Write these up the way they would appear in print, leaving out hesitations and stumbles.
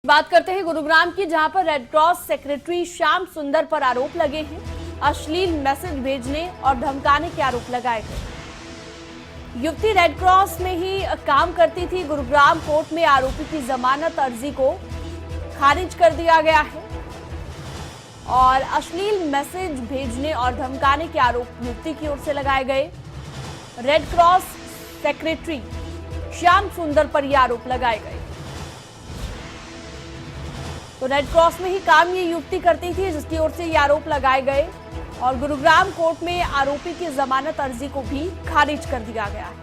बात करते हैं गुरुग्राम की, जहां पर रेड क्रॉस सेक्रेटरी श्याम सुंदर पर आरोप लगे हैं। अश्लील मैसेज भेजने और धमकाने के आरोप लगाए गए। युवती रेड क्रॉस में ही काम करती थी। गुरुग्राम कोर्ट में आरोपी की जमानत अर्जी को खारिज कर दिया गया है और अश्लील मैसेज भेजने और धमकाने के आरोप युवती की ओर से लगाए गए। रेड क्रॉस सेक्रेटरी श्याम सुंदर पर यह आरोप लगाए गए। तो रेड क्रॉस में ही काम ये युवती करती थी, जिसकी ओर से ये आरोप लगाए गए और गुरुग्राम कोर्ट में आरोपी की जमानत अर्जी को भी खारिज कर दिया गया है।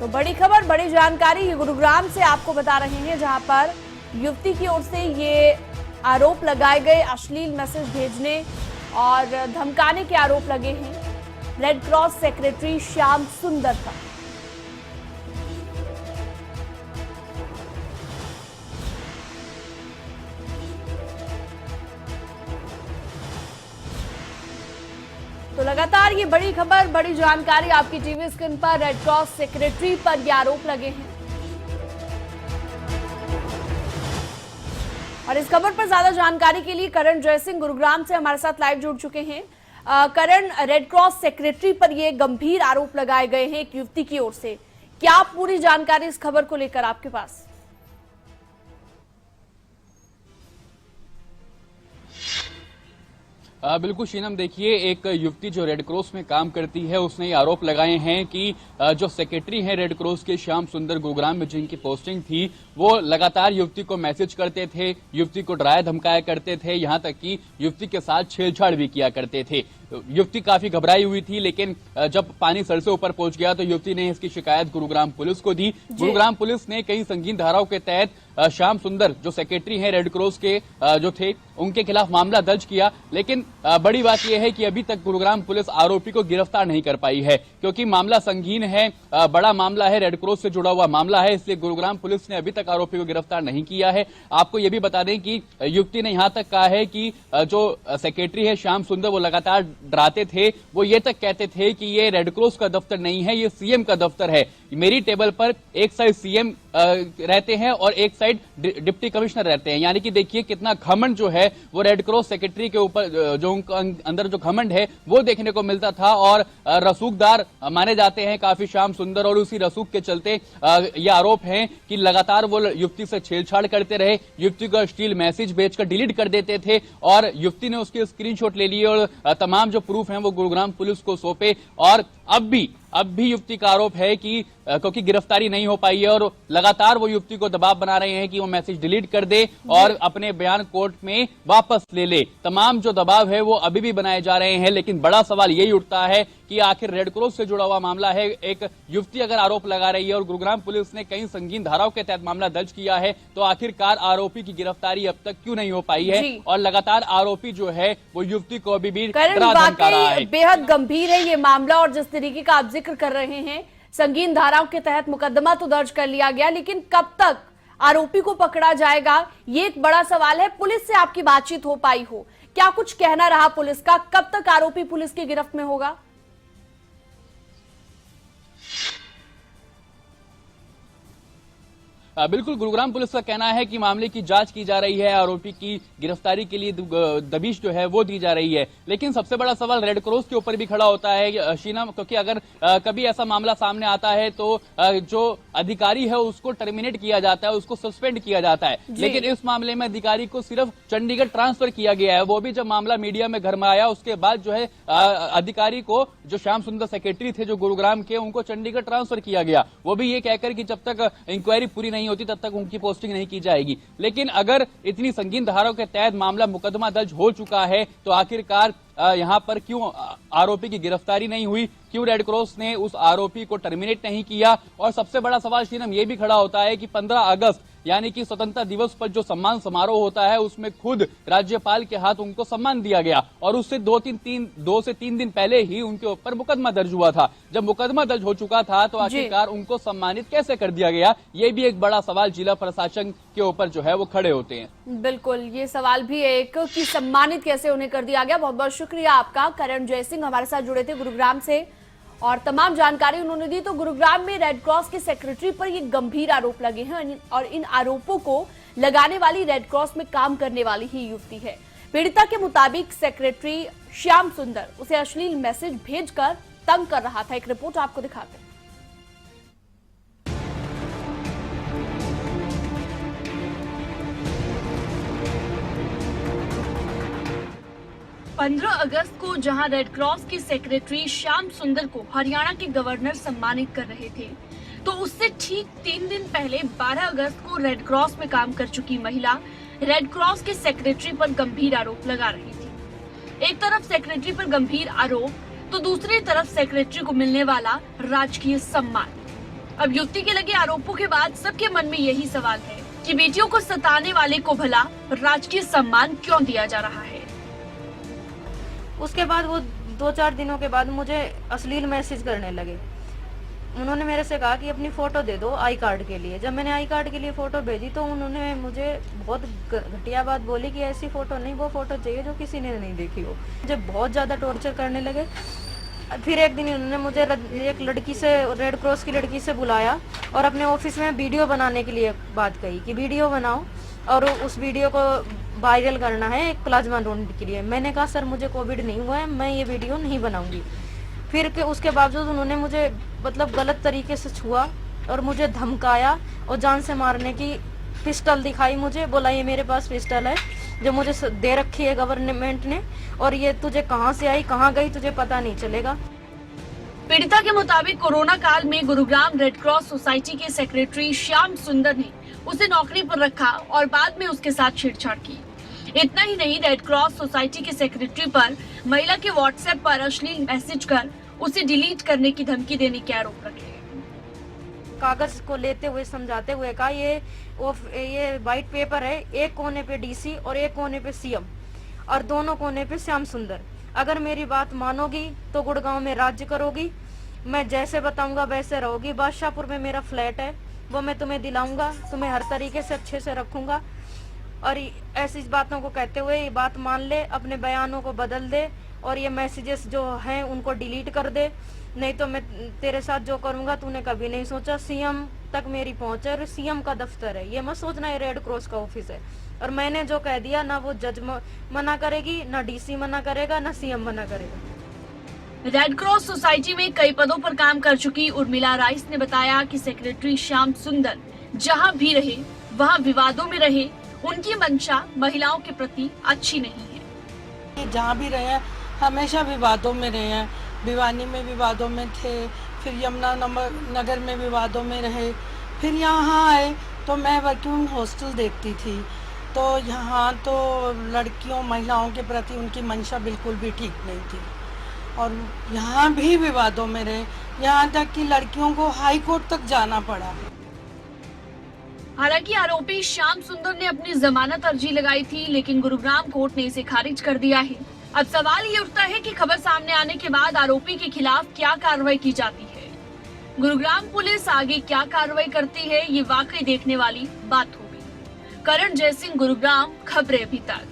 तो बड़ी खबर, बड़ी जानकारी गुरुग्राम से आपको बता रहे हैं, जहां पर युवती की ओर से ये आरोप लगाए गए, अश्लील मैसेज भेजने और धमकाने के आरोप लगे हैं रेड क्रॉस सेक्रेटरी श्याम सुंदर पर। तो लगातार ये बड़ी खबर, बड़ी जानकारी आपकी टीवी स्क्रीन पर। रेड क्रॉस सेक्रेटरी पर ये आरोप लगे हैं और इस खबर पर ज्यादा जानकारी के लिए करण जयसिंह गुरुग्राम से हमारे साथ लाइव जुड़ चुके हैं। करण, रेड क्रॉस सेक्रेटरी पर ये गंभीर आरोप लगाए गए हैं एक युवती की ओर से, क्या पूरी जानकारी इस खबर को लेकर आपके पास? बिल्कुल शीनम, देखिए, एक युवती जो रेड क्रॉस में काम करती है उसने ये आरोप लगाए हैं कि जो सेक्रेटरी हैं रेड क्रॉस के श्याम सुंदर, गुरुग्राम में जिनकी पोस्टिंग थी, वो लगातार युवती को मैसेज करते थे, युवती को डराया धमकाया करते थे, यहां तक कि युवती के साथ छेड़छाड़ भी किया करते थे। युवती काफी घबराई हुई थी, लेकिन जब पानी सर से ऊपर पहुंच गया तो युवती ने इसकी शिकायत गुरुग्राम पुलिस को दी। गुरुग्राम पुलिस ने कई संगीन धाराओं के तहत श्याम सुंदर जो सेक्रेटरी हैं रेड क्रॉस के जो थे उनके खिलाफ मामला दर्ज किया। लेकिन बड़ी बात यह है कि अभी तक गुरुग्राम पुलिस आरोपी को गिरफ्तार नहीं कर पाई है, क्योंकि मामला संगीन है, बड़ा मामला है, रेड क्रॉस से जुड़ा हुआ मामला है, इसलिए गुरुग्राम पुलिस ने अभी तक आरोपी को गिरफ्तार नहीं किया है। आपको यह भी बता दें कि युवती ने यहां तक कहा है कि जो सेक्रेटरी है श्याम सुंदर, वो लगातार डराते थे, वो ये तक कहते थे कि ये रेड क्रॉस का दफ्तर नहीं है, ये सीएम का दफ्तर है। मेरी टेबल पर एक साइड सीएम रहते हैं और एक साइड डिप्टी कमिश्नर रहते हैं। यानी कि देखिए कितना घमंड जो है वो रेड क्रॉस सेक्रेटरी के ऊपर, जो उनका अंदर जो घमंड है वो देखने को मिलता था और रसूखदार माने जाते हैं काफी श्याम सुंदर। और उसी रसूख के चलते ये आरोप है कि लगातार वो युवती से छेड़छाड़ करते रहे, युवती को अश्लील मैसेज भेजकर डिलीट कर देते थे और युवती ने उसके स्क्रीनशॉट ले लिए और तमाम जो प्रूफ हैं वो गुरुग्राम पुलिस को सौंपे। और अब भी युवती का आरोप है कि क्योंकि गिरफ्तारी नहीं हो पाई है और लगातार वो युवती को दबाव बना रहे हैं कि वो मैसेज डिलीट कर दे और अपने बयान कोर्ट में वापस ले ले। तमाम जो दबाव है वो अभी भी बनाए जा रहे हैं, लेकिन बड़ा सवाल यही उठता है कि आखिर रेड क्रॉस से जुड़ा हुआ मामला है, एक युवती अगर आरोप लगा रही है और गुरुग्राम पुलिस ने कई संगीन धाराओं के तहत मामला दर्ज किया है, तो आखिरकार आरोपी की गिरफ्तारी अब तक क्यों नहीं हो पाई है? और लगातार आरोपी जो है वो युवती को अभी भी डरा धमका रहा है। बेहद गंभीर है ये मामला और जिस तरीके का आप जिक्र कर रहे हैं, संगीन धाराओं के तहत मुकदमा तो दर्ज कर लिया गया, लेकिन कब तक आरोपी को पकड़ा जाएगा ये एक बड़ा सवाल है। पुलिस से आपकी बातचीत हो पाई हो, क्या कुछ कहना रहा पुलिस का, कब तक आरोपी पुलिस की गिरफ्त में होगा? बिल्कुल, गुरुग्राम पुलिस का कहना है कि मामले की जांच की जा रही है, आरोपी की गिरफ्तारी के लिए दबिश जो है वो दी जा रही है। लेकिन सबसे बड़ा सवाल रेड क्रॉस के ऊपर भी खड़ा होता है शीना, क्योंकि अगर कभी ऐसा मामला सामने आता है तो जो अधिकारी है उसको टर्मिनेट किया जाता है, उसको सस्पेंड किया जाता है। लेकिन इस मामले में अधिकारी को सिर्फ चंडीगढ़ ट्रांसफर किया गया है, वो भी जब मामला मीडिया में घर में आया उसके बाद जो है अधिकारी को, जो श्याम सुंदर सेक्रेटरी थे जो गुरुग्राम के, उनको चंडीगढ़ ट्रांसफर किया गया, वो भी ये कहकर कि जब तक इंक्वायरी पूरी नहीं होती तब तक उनकी पोस्टिंग नहीं की जाएगी। लेकिन अगर इतनी संगीन धाराओं के तहत मामला मुकदमा दर्ज हो चुका है तो आखिरकार यहां पर क्यों आरोपी की गिरफ्तारी नहीं हुई, क्यों रेड क्रॉस ने उस आरोपी को टर्मिनेट नहीं किया? और सबसे बड़ा सवाल शीनम ये भी खड़ा होता है कि 15 अगस्त यानी कि स्वतंत्रता दिवस पर जो सम्मान समारोह होता है उसमें खुद राज्यपाल के हाथ उनको सम्मान दिया गया और उससे 2 से 3 दिन पहले ही उनके ऊपर मुकदमा दर्ज हुआ था। जब मुकदमा दर्ज हो चुका था तो आखिरकार उनको सम्मानित कैसे कर दिया गया, ये भी एक बड़ा सवाल जिला प्रशासन के ऊपर जो है वो खड़े होते हैं। बिल्कुल, ये सवाल भी एक कि सम्मानित कैसे उन्हें कर दिया गया। बहुत बहुत शुक्रिया आपका, करण जयसिंह हमारे साथ जुड़े थे गुरुग्राम से और तमाम जानकारी उन्होंने दी। तो गुरुग्राम में रेड क्रॉस के सेक्रेटरी पर ये गंभीर आरोप लगे हैं और इन आरोपों को लगाने वाली रेड क्रॉस में काम करने वाली ही युवती है। पीड़िता के मुताबिक सेक्रेटरी श्याम सुंदर उसे अश्लील मैसेज भेजकर तंग कर रहा था। एक रिपोर्ट आपको दिखाते हैं। 15 अगस्त को जहां रेड क्रॉस के सेक्रेटरी श्याम सुंदर को हरियाणा के गवर्नर सम्मानित कर रहे थे, तो उससे ठीक 3 दिन पहले 12 अगस्त को रेड क्रॉस में काम कर चुकी महिला रेड क्रॉस के सेक्रेटरी पर गंभीर आरोप लगा रही थी। एक तरफ सेक्रेटरी पर गंभीर आरोप, तो दूसरी तरफ सेक्रेटरी को मिलने वाला राजकीय सम्मान। अब युवती के लगे आरोपों के बाद सबके मन में यही सवाल है कि बेटियों को सताने वाले को भला राजकीय सम्मान क्यों दिया जा रहा है। उसके बाद वो 2-4 दिनों के बाद मुझे अश्लील मैसेज करने लगे। उन्होंने मेरे से कहा कि अपनी फोटो दे दो आई कार्ड के लिए। जब मैंने आई कार्ड के लिए फोटो भेजी तो उन्होंने मुझे बहुत घटिया बात बोली कि ऐसी फोटो नहीं, वो फोटो चाहिए जो किसी ने नहीं देखी हो। मुझे बहुत ज्यादा टॉर्चर करने लगे। फिर एक दिन उन्होंने मुझे एक लड़की से, रेड क्रॉस की लड़की से बुलाया और अपने ऑफिस में वीडियो बनाने के लिए बात कही कि वीडियो बनाओ और उस वीडियो को वायरल करना है एक प्लाज्मा डोनेट के लिए। मैंने कहा सर मुझे कोविड नहीं हुआ है, मैं ये वीडियो नहीं बनाऊंगी। फिर के उसके बावजूद उन्होंने मुझे मतलब गलत तरीके से छुआ और मुझे धमकाया और जान से मारने की पिस्टल दिखाई मुझे, बोला ये मेरे पास पिस्टल है जो मुझे दे रखी है गवर्नमेंट ने और ये तुझे कहां से आई कहां गई तुझे पता नहीं चलेगा। पीड़िता के मुताबिक कोरोना काल में गुरुग्राम रेड क्रॉस सोसाइटी के सेक्रेटरी श्याम सुंदर ने उसे नौकरी पर रखा और बाद में उसके साथ छेड़छाड़ की। इतना ही नहीं, रेड क्रॉस सोसाइटी के सेक्रेटरी पर महिला के व्हाट्सएप पर अश्लील मैसेज कर उसे डिलीट करने की धमकी देने के आरोप लगे। कागज को लेते हुए समझाते हुए कहा ये वाइट पेपर है, एक कोने पे डीसी और एक कोने पे सीएम और दोनों कोने पे श्याम सुंदर। अगर मेरी बात मानोगी तो गुड़गांव में राज्य करोगी, मैं जैसे बताऊंगा वैसे रहोगी। बादशाहपुर में मेरा फ्लैट है, वो मैं तुम्हें दिलाऊंगा, तुम्हें हर तरीके से अच्छे से रखूंगा। और ऐसी बातों को कहते हुए ये बात मान ले, अपने बयानों को बदल दे और ये मैसेजेस जो हैं उनको डिलीट कर दे, नहीं तो मैं तेरे साथ जो करूंगा तूने कभी नहीं सोचा। सीएम तक मेरी पहुंच है और सीएम का दफ्तर है, ये मत सोचना ये रेड क्रॉस का ऑफिस है। और मैंने जो कह दिया ना वो जज मना करेगी, ना डीसी मना करेगा, ना सीएम मना करेगा। रेड क्रॉस सोसाइटी में कई पदों पर काम कर चुकी उर्मिला राइस ने बताया कि सेक्रेटरी श्याम सुंदर जहां भी रहे वहां विवादों में रहे, उनकी मंशा महिलाओं के प्रति अच्छी नहीं है। जहाँ भी रहे हैं हमेशा विवादों में रहे हैं, भिवानी में विवादों में थे, फिर यमुना नगर में विवादों में रहे, फिर यहाँ आए तो मैं वर्किंग हॉस्टल देखती थी, तो यहाँ तो लड़कियों महिलाओं के प्रति उनकी मंशा बिल्कुल भी ठीक नहीं थी और यहाँ भी विवादों में रहे, यहाँ तक कि लड़कियों को हाई कोर्ट तक जाना पड़ा। हालांकि आरोपी श्याम सुंदर ने अपनी जमानत अर्जी लगाई थी, लेकिन गुरुग्राम कोर्ट ने इसे खारिज कर दिया है। अब सवाल ये उठता है कि खबर सामने आने के बाद आरोपी के खिलाफ क्या कार्रवाई की जाती है। गुरुग्राम पुलिस आगे क्या कार्रवाई करती है, ये वाकई देखने वाली बात होगी। करण जयसिंह, गुरुग्राम, खबरें अभी तक।